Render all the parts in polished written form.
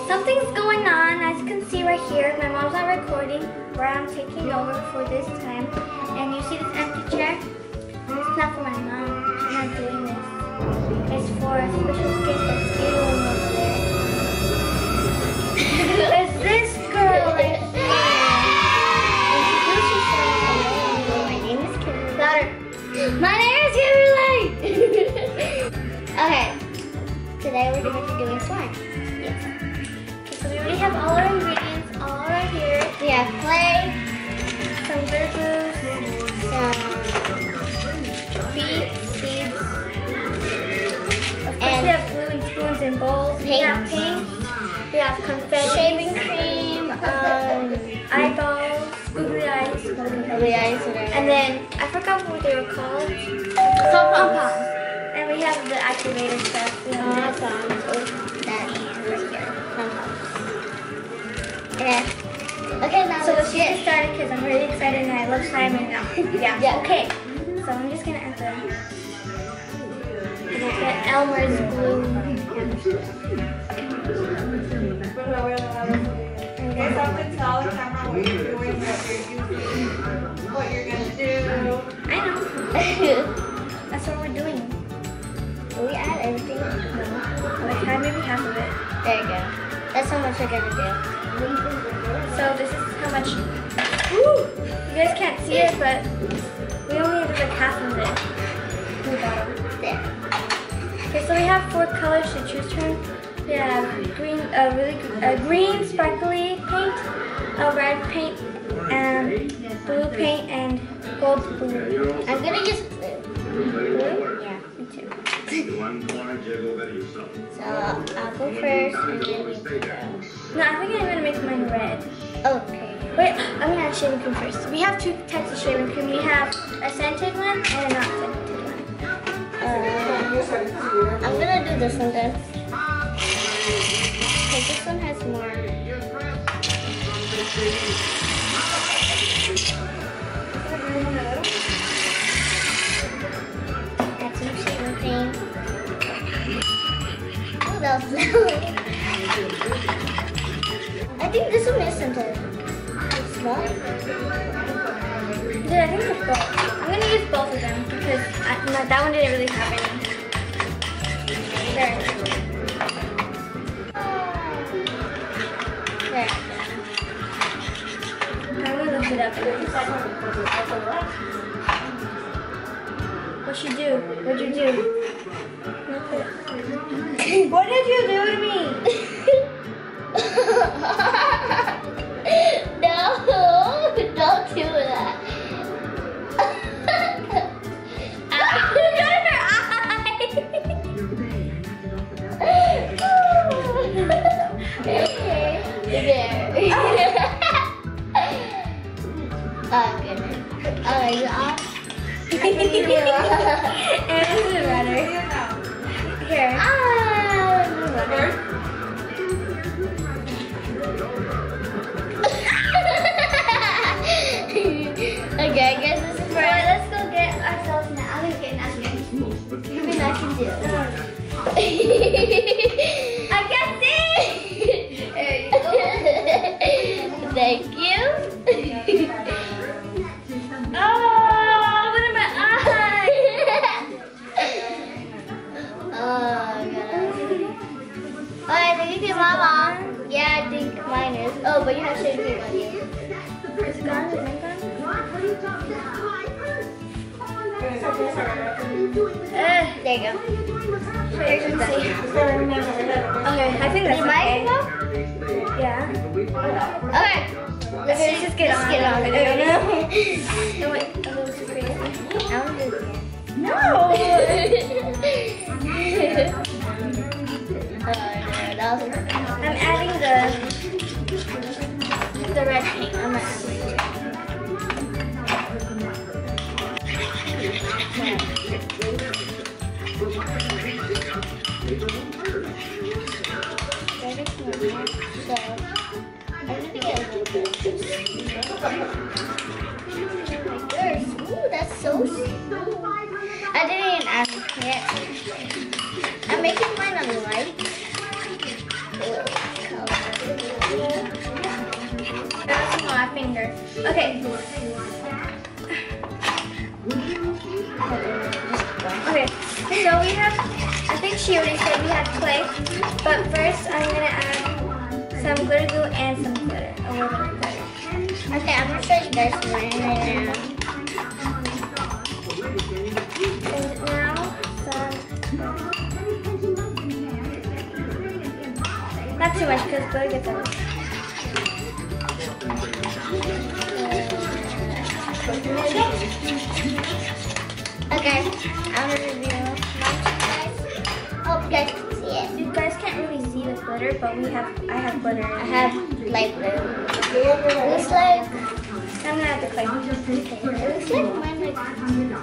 Something's going on, as you can see right here. My mom's not recording, where I'm taking over for this time. And you see this empty chair? It's not for my mom. She's not doing this. It's for a special gift that's giggling over there. There's this girl right here. Introduce yourself. My name is Kimberly. Louder. My name is Kimberly. Okay. Today we're going to be doing slime. Yes. Okay, so we already have all our ingredients all right here. We have clay, some verjuice, some beet seeds, of course we have gluing spoons and bowls. We have paint. We have confetti, shaving cream, eyeballs, googly eyes, and then I forgot what they were called. Pom-poms. And we have the activator stuff. We have pom-poms. That is right here. Pom-poms. Yeah. Okay, now so let's get started because I'm really excited and I love slime and now. Yeah. Okay. So I'm just gonna add the Elmer's glue. Okay, so I'm gonna tell the camera what you're doing, what you're gonna do. I know. That's what we're doing. Will we add everything? No. Like maybe half of it. There you go. That's how much we're gonna do. So this is how much. Woo! You guys can't see it, but we only have like half of it. In the bottom. There. Okay, so we have 4 colors to choose from. We have green, green sparkly paint, a red paint, and blue paint, and gold blue. I'm gonna use blue. Blue? Yeah, me too. So I'll go first, and then you go. No, I think I'm gonna make mine red. Okay. Wait, I'm gonna add shaving cream first. We have 2 types of shaving cream. We have a scented one and a not scented one. I'm gonna do this one then. Okay, this one has more. Add some shaving cream. Oh, that was loud. I think this one is scented. It's not? Yeah, I think it's both. I'm gonna use both of them because that one didn't really have any. There. There. I'm gonna lift it up. What'd you do? What'd you do? What did you do to me? No, don't do that. You got her eye. Okay, there. Oh goodness. Oh, is it off? I think you do. And this is better. Here. Okay, I guess this is for it. Let's go get ourselves now. I'm gonna get napkins. Maybe I can do it. I can see! There you go. Thank you. Oh, what are my eyes? Oh, God. Oh, I think you can mom on. Yeah, I think mine is. Oh, but you have shaving cream on you. Is it gone? Is it gone? There you go. Okay, I think that's okay. Yeah. Okay. Let's just get on. No, wait. A little too crazy. I want to do it again. No! I'm adding the red paint. I'm not adding it. Ooh, that's so sweet. I didn't even add it yet. I'm making mine on light. Okay. Okay, so we have, I think she already said we have clay, but first I'm gonna add some glitter glue and some glitter, a little bit of glitter. Okay, I'm gonna show you guys mine right now. And now some, not too much because glitter gets everywhere. Okay, I'm gonna review mine to you guys. Hope you guys can see it. You guys can't really see the glitter, but I have glitter. I have light blue. It looks like, I'm gonna add the clay. it looks like mine like,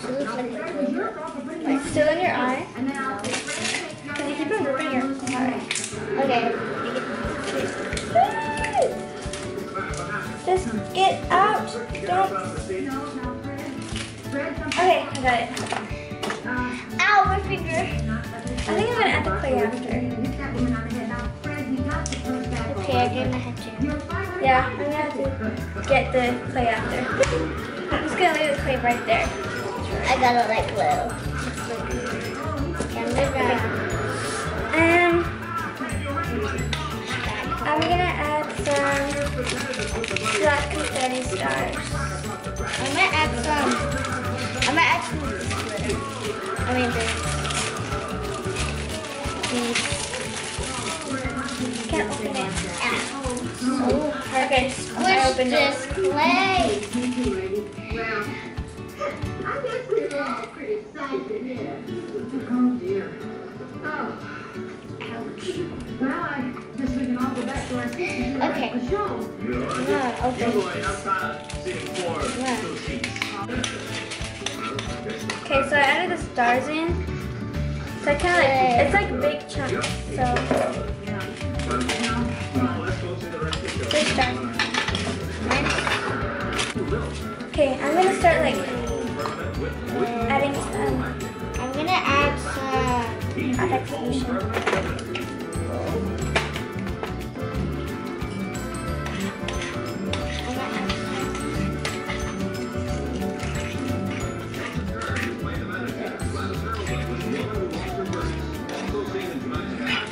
she looks like blue. Wait, still in your eye? Because you keep on moving your eye. Okay. Just get out. Don't. Okay, I got it. Ow, my finger. I think I'm gonna add the clay after. Okay, I didn't have to. Yeah, I'm gonna have to get the clay after. I'm just gonna leave the clay right there. I got it like blue. I'm gonna add some black confetti stars. I'm gonna add some glitter. I mean these. Can't open it. Oh, Okay, I squish opened this it. clay. Okay. Okay, so I added the stars in. So I kind of like, it's like big chunks. So, big stars. Okay, I'm gonna start like adding some. I'm gonna add some Execution.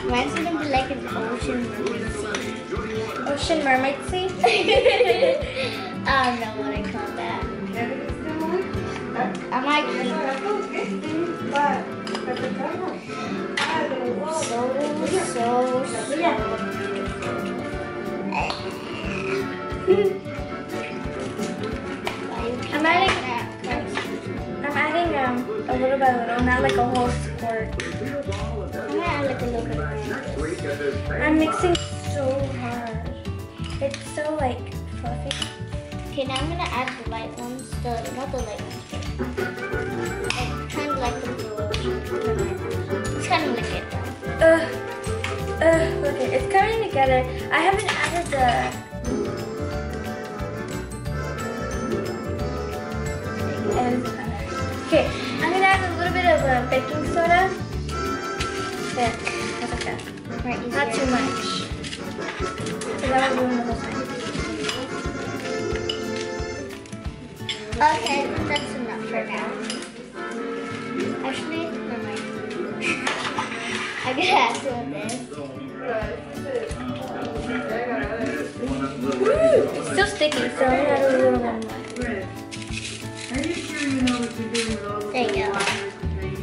Mine's gonna be like an ocean mermaid scene. Ocean mermaid sea? I don't know what I call that. I'm like I'm adding a little by little, not like a whole squirt. I'm gonna add like a little bit. I'm mixing so hard. It's so like fluffy. Okay, now I'm gonna add the light ones. Not the light ones, but kind of like the blue ones. It's kind of like it though. Okay, it's coming together. I haven't added the. Okay, I'm gonna add a little bit of baking soda. There, that's okay. Right, Not too much. So that will ruin the whole thing. Okay, that's enough for now. Actually, never mind. I'm gonna add some of this. It's still sticky, so I'm gonna add a little bit more. There you go.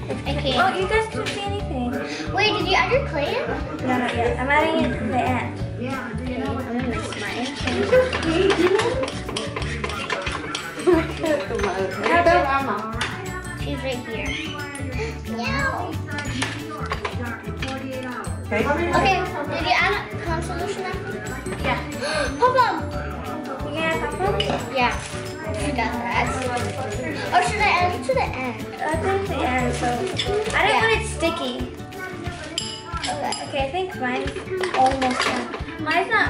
Okay. Oh, you guys couldn't see anything. Wait, did you add your clay in? No, not yet. I'm adding it to the end. Okay, I'm gonna mix mine. She's right here. No. Okay, did you add corn solution after? Yeah. Pop-up! You gonna add popcorn? Yeah, she got that. Or should I add it to the end? I think the end, so I don't want it sticky. Okay. Okay, I think mine's almost done. Mine's not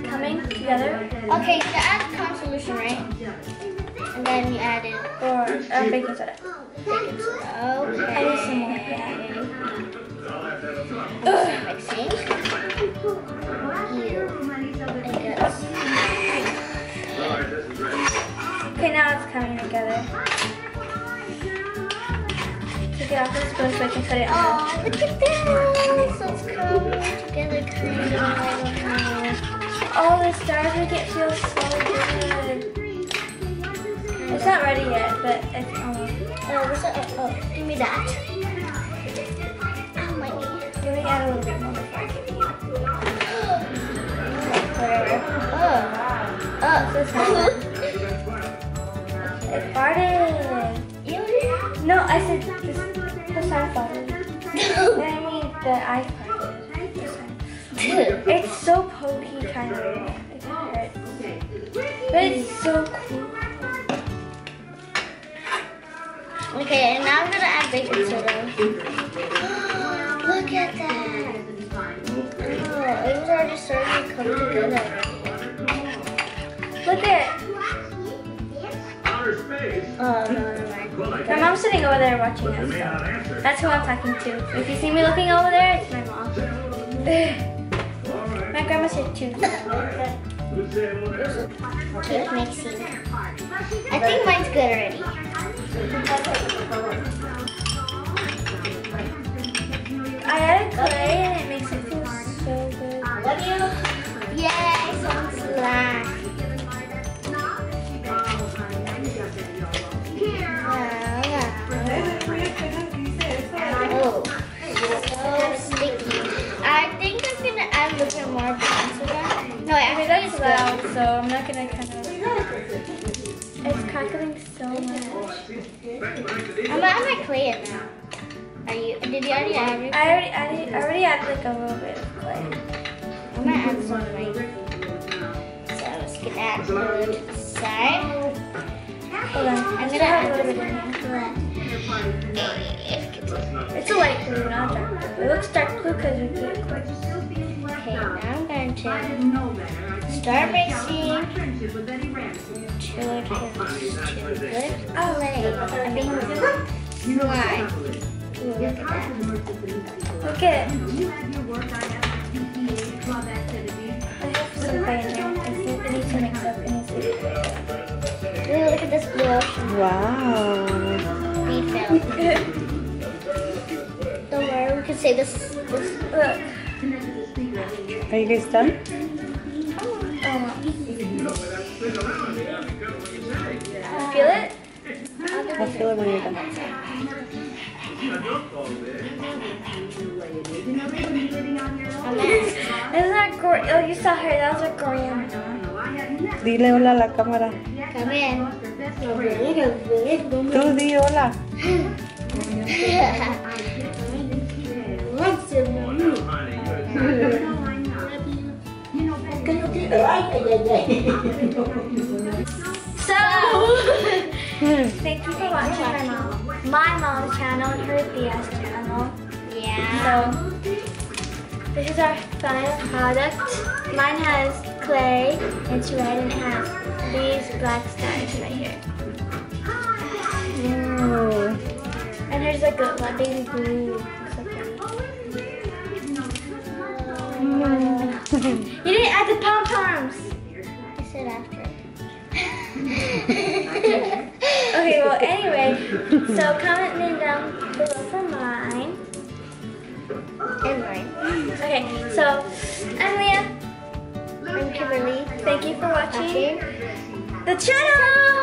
coming together. Okay, you add corn solution, right? And then you add it. Or baking soda. Baking soda. Okay. I need some more. Mixing. Ew. I guess. coming together. Take it off the spoon so I can cut it Oh, out. look at this! So it's coming together, creating all of them. Oh, the stars make it feel so good. It's not ready yet, but it's almost. Oh, what's it? Oh, give me that. Oh, my knee. Let me add a little bit more before I give you. Whatever. Oh, This one. It farted. No, I said this. The sign farted. I mean the eye farted. This one. It's so pokey, kind of. It hurts. But it's so cool. Okay, and now I'm gonna add baking soda. Look at that. Oh, it was already starting to come together. Look at it. Oh, no. My mom's sitting over there watching us. So that's who I'm talking to. If you see me looking over there, it's my mom. My grandma's here too. Cake mixing. I think mine's good already. I added clay and it makes it feel so good. Love you. Yay, some slack. Oh, so sticky. I think I'm gonna add a little bit more baking soda. No, I Okay, think that's loud, so I'm not gonna kind of. It's crackling so much. I'm gonna add my clay in now. Did you already add your I already added like a little bit of clay. I'm gonna add some right. So let's get that glue to the side. Hold on, I'm just gonna add add a little bit in here. It's a light blue, not dark blue. It looks dark blue because we put it close. Okay, now I'm going to start mixing till it hits to good clay. I mean, slime. Ooh, look at that. Look at it. I have some clay in there. It needs to mix up. It needs to Ooh, look at this blue ocean. Wow. Detail. Don't worry, we can save this. Look. Are you guys done? Feel it? I'll feel it when you're done. Isn't that great? Oh, you saw her. That was a Korean. Dile hola a la cámara. Come in. Tú di hola. So, thank you for watching my mom's channel and her Liahs channel. Yeah. So, this is our final product. Mine has clay, it's red, and it has these black stars right here. And there's like a baby blue. So you didn't add the pom-poms. I said after. Okay, well anyway, so comment me down below for mine. And mine. Okay, so I'm Liah. I'm Kimberly. Thank you for watching Watching the channel.